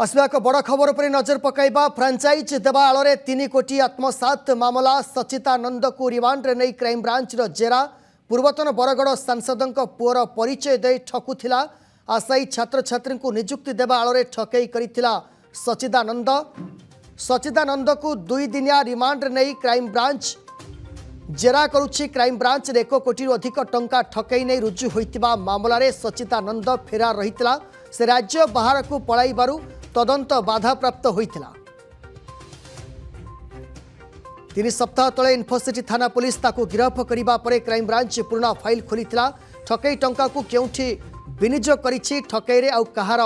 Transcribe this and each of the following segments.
আসবে এক বড় খবর উপরে নজর পকাইবা। ফ্রাঞ্চাইজ দেবা আଳରେ 3 কোটি আত্মসাত মামলা সচিতানন্দকু রিমান্ডরে নেই ক্রাইমব্রাঞ্চর জেরা। ପୂର୍ବତନ ବରଗଡ଼ ସାଂସଦଙ୍କ ପୁଅର ପରିଚୟ ଦେଇ ଠକୁଥିଲା ଆଶାୟୀ ଛାତ୍ରଛାତ୍ରୀଙ୍କୁ ନିଯୁକ୍ତି ଦେବା ଆଳରେ ଠକେଇ କରିଥିଲା ସଚିଦାନନ୍ଦ। ସଚିଦାନନ୍ଦକୁ 2 ଦିନିଆ ରିମାଣ୍ଡରେ ନେଇ କ୍ରାଇମବ୍ରାଞ୍ଚ ଜେରା କରୁଛି। କ୍ରାଇମବ୍ରାଞ୍ଚରେ 1 କୋଟିରୁ ଅଧିକ ଟଙ୍କା ଠକେଇ ନେଇ ରୁଜୁ ହୋଇଥିବା ମାମଲାରେ ସଚିଦାନନ୍ଦ ଫେରାର ରହିଥିଲା। ସେ ରାଜ୍ୟ ବାହାରକୁ ପଳାଇବାରୁ ତଦନ୍ତ ବାଧାପ୍ରାପ୍ତ ହୋଇଥିଲା। 3 ସପ୍ତାହ ତଳେ ଇନଫୋସିଟି ଥାନା पुलिस ତାକୁ ଗିରଫ କରିବା ପରେ କ୍ରାଇମବ୍ରାଞ୍ଚ ପୁରୁଣା ଫାଇଲ ଖୋଲିଥିଲା। ଠକେଇ ଟଙ୍କାକୁ କେଉଁଠି ବିନିଯୋଗ କରିଛି, ଠକେଇରେ ଆଉ କାହାର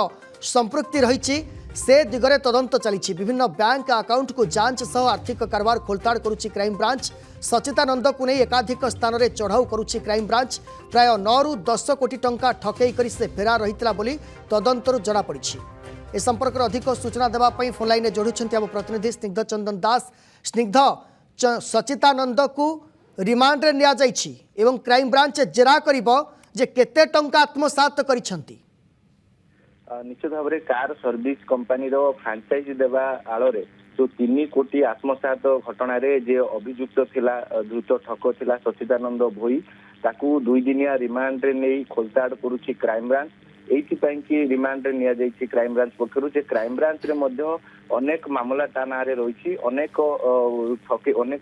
ସମ୍ପୃକ୍ତି ରହିଛି ସେ ଦିଗରେ ତଦନ୍ତ ଚାଲିଛି। ବିଭିନ୍ନ ବ୍ୟାଙ୍କ ଆକାଉଣ୍ଟକୁ ଯାଞ୍ଚ ସହ ଆର୍ଥିକ କାରବାର ଖୋଳତାଡ଼ କରୁଛି କ୍ରାଇମବ୍ରାଞ୍ଚ। ସଚିତାନନ୍ଦକୁ ନେଇ ଏକାଧିକ ସ୍ଥାନରେ ଚଢ଼ାଉ କରୁଛି କ୍ରାଇମବ୍ରାଞ୍ଚ। ପ୍ରାୟ 9ରୁ 10 କୋଟି ଟଙ୍କା ଠକେଇ କରି ସେ ଫେରାର ରହିଥିଲା ବୋଲି ତଦନ୍ତରୁ ଜଣାପଡ଼ିଛି। ए संपर्क में अधिक सूचना देवाई फोन लाइन जोड़ुंट आम प्रतिनिधि स्निग्ध चंदन दास। स्निग्ध, सचितानंद को रिमांड एवं क्राइमब्रांच जेरा केते टंका आत्मसात करिसेंती। निश्चित भाव में कार सर्विस कंपनी फ्रांचाइज देवा आଳରେ जो 3 कोटी आत्मसात घटना जे अभियुक्त थिला द्रुत ठक थिला सचिदानंद भोई ताकू 2 दिनिया रिमांड रे नहीं खोलताड़ करुछि क्राइमब्रांच। एइथिपाई कि रिमांड निया जाइछि क्राइमब्रांच पक्षरु जे क्राइमब्रांच रे मध्य अनेक मामला ता नारे रहिछि। अनेक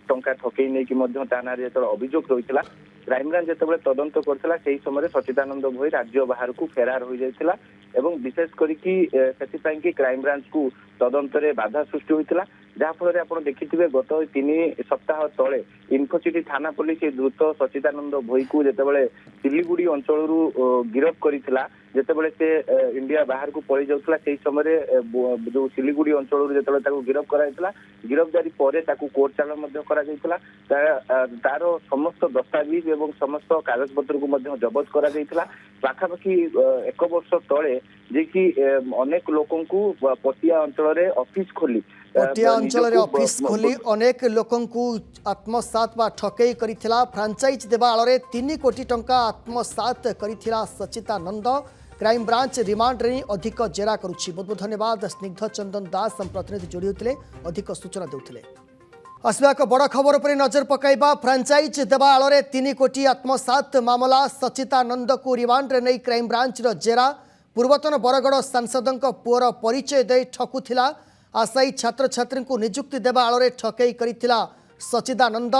टंका ठकेई नै कि मध्य ता नारे जेतल अभियोग रहितला। क्राइमब्रांच जेतबेले तदंत करथिला सेही समय सचिदानंद भोई राज्य बाहर को फेरार हो जाइथिला एवं विशेष करिकि सेथिपाई कि क्राइमब्रांच को तदंत रे बाधा सृष्टि होइतिला। जहाँफल आप देखिए गत 3 सप्ताह तले इनफोसिटी थाना पुलिस द्रुत सचिदानंद भोई को जितेबाला सिलीगुड़ी अंचल गिरफ करथिला। जितेबाला से इंडिया बाहर को पलि जाउथला सेही समय जो सिलीगुड़ी अंचल जितेबाला ताको गिरफ कराइथिला। गिरफ्तारी पर ताको कोर्ट चालान मध्य करा जाइथिला। तार समस्त दस्तावेज एवं समस्त कागजपत्र को मध्य जबत करा जाइथिला। पाखापाखि 1 वर्ष तले जे कि अनेक लोकों को पटिया अंचल रे ऑफिस खोली पटिया अंचल ऑफिस खोली अनेक लोकंकु आत्मसात बा ठकेई करिथिला। फ्रांचाइज देवा आଳରେ 3 कोटी टंका आत्मसात करिथिला सचितानंद। क्राइम ब्रांच रिमांड रे अधिक जेरा करुछि। बहुत बहुत धन्यवाद स्निग्ध चंदन दास हम प्रतिनिधि जोड़ी होते अधिक सूचना देउथिले। आसबा एक बड़ खबर पर नजर पकाइबा। फ्रांचाइज देवा आଳରେ 3 कोटी आत्मसात मामला सचितानंद को रिमांड रे नै क्राइम ब्रांच रो जेरा। पूर्वतन बरगड़ सांसदଙ୍କ पुअर परिचय देई ठकुथिला आशायी छात्रछात्री को नियुक्ति देवा आଳରେ ठकेई करिथिला सचिदानंद।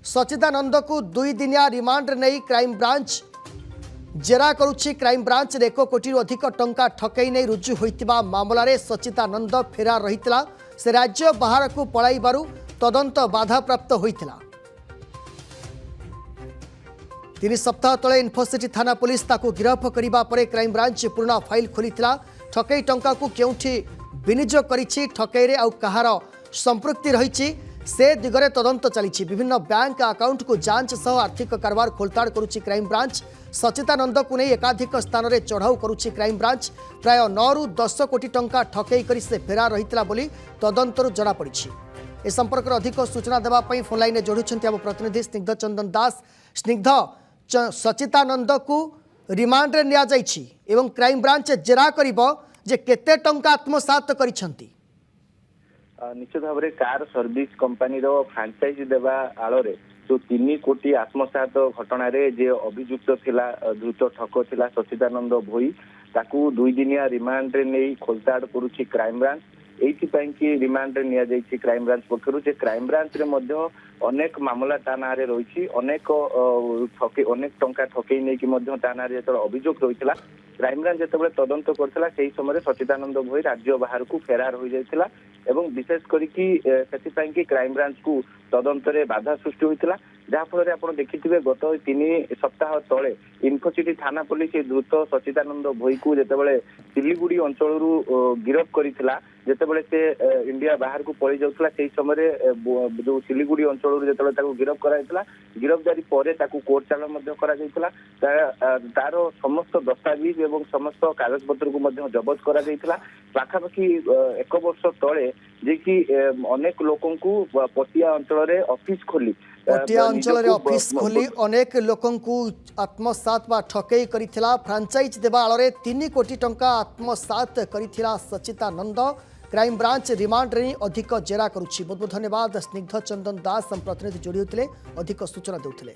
सचिदानंद को 2 दिनिया रिमांड नहीं क्राइमब्रांच जेरा करुछि। क्राइमब्रांच 1 कोटी अधिक टंका ठकेई नहीं रुजु होइतिबा मामलारे सचिदानंद फेरार रहितला। से राज्य बाहर को पळाइबारु तदंत बाधाप्राप्त होइतिला। 3 सप्ताह तले इनफोसिटी थाना पुलिस ताको गिरफ करबा परे क्राइमब्रांच पुराना फाइल खोलिथिला। ठकेई टंका को केउठी विनियोग करिछि, ठकेईरे आउ काहार संपृक्ति रहिछि से दिगरे तदंत चलिछि। विभिन्न बैंक अकाउंट को जांच सह आर्थिक कारोबार खोलताड़ करुछि क्राइमब्रांच। सचिदानंद को नहीं एकाधिक स्थान में चढ़ाऊ करुछि क्राइमब्रांच। प्राय 9ରୁ 10 कोटी टंका ठकेई करी से फेरार रहितला बोली तदंतरु जଣାपड़िछि। ए संपर्क में अधिक सूचना देवाई फोन लाइन जोड़ुंट आम प्रतिनिधि स्निग्ध चंदन दास। स्निग्ध, सचितानंद को रिमांड रे निया जाइछि एवं क्राइमब्रांच जेरा करिबो जे केते टंका आत्मसात करिसेंती। निश्चित भाव में कार सर्विस कंपनी फ्रांचाइज देवा आଳରେ जो 3 कोटी आत्मसात घटना जे अभियुक्त थिला द्रुत ठक थिला सचिदानंद भोई ताकू 2 दिनिया रिमांड रे नहीं खोलताड़ करुछि क्राइमब्रांच। एइथिपाई कि रिमांड निया जाइछि क्राइमब्रांच पक्षरु जे क्राइमब्रांच रे मध्य अनेक मामला ता नारे रहिछि। अनेक टंका ठकेई नै कि मध्य ता नारे जेतल अभियोग रहितला। क्राइमब्रांच जेतबेले तदंत करथिला सेही समय सचिदानंद भोई राज्य बाहर को फेरार हो जाइथिला एवं विशेष करिकि सेथिपाई कि क्राइमब्रांच को तदंत रे बाधा सृष्टि होइतिला। जहाँफल आप देखिए गत 3 सप्ताह तले इनफोसिटी थाना पुलिस द्रुत सचिदानंद भोई को जितेबाला सिलीगुड़ी अंचल गिरफ करथिला। जितेबाला से इंडिया बाहर को पलि जाउथला सेही समय जो सिलीगुड़ी अंचल जितेबाला ताको गिरफ कराइथिला। गिरफ्तारी पर ताको कोर्ट चालान मध्य करा जाइथिला। तार समस्त दस्तावेज एवं समस्त कागजपत्र को मध्य जबत करा जाइथिला। पाखापाखि 1 वर्ष तले जे कि अनेक लोकों को पटिया अंचल रे ऑफिस खोली पटिया अंचल ନିଜକୁ ऑफिस खोली अनेक लोकंकु आत्मसात बा ठकई करिथिला फ्रांचाइज देबा आଳରେ 3 कोटी टंका आत्मसात करिथिला सचितानंद क्राइम ब्रांच रिमांड रे अधिक जेरा करुछि। बहुत बहुत धन्यवाद स्निग्ध चंदन दास हम प्रतिनिधि जोड़ी होते अधिक सूचना देउथिले।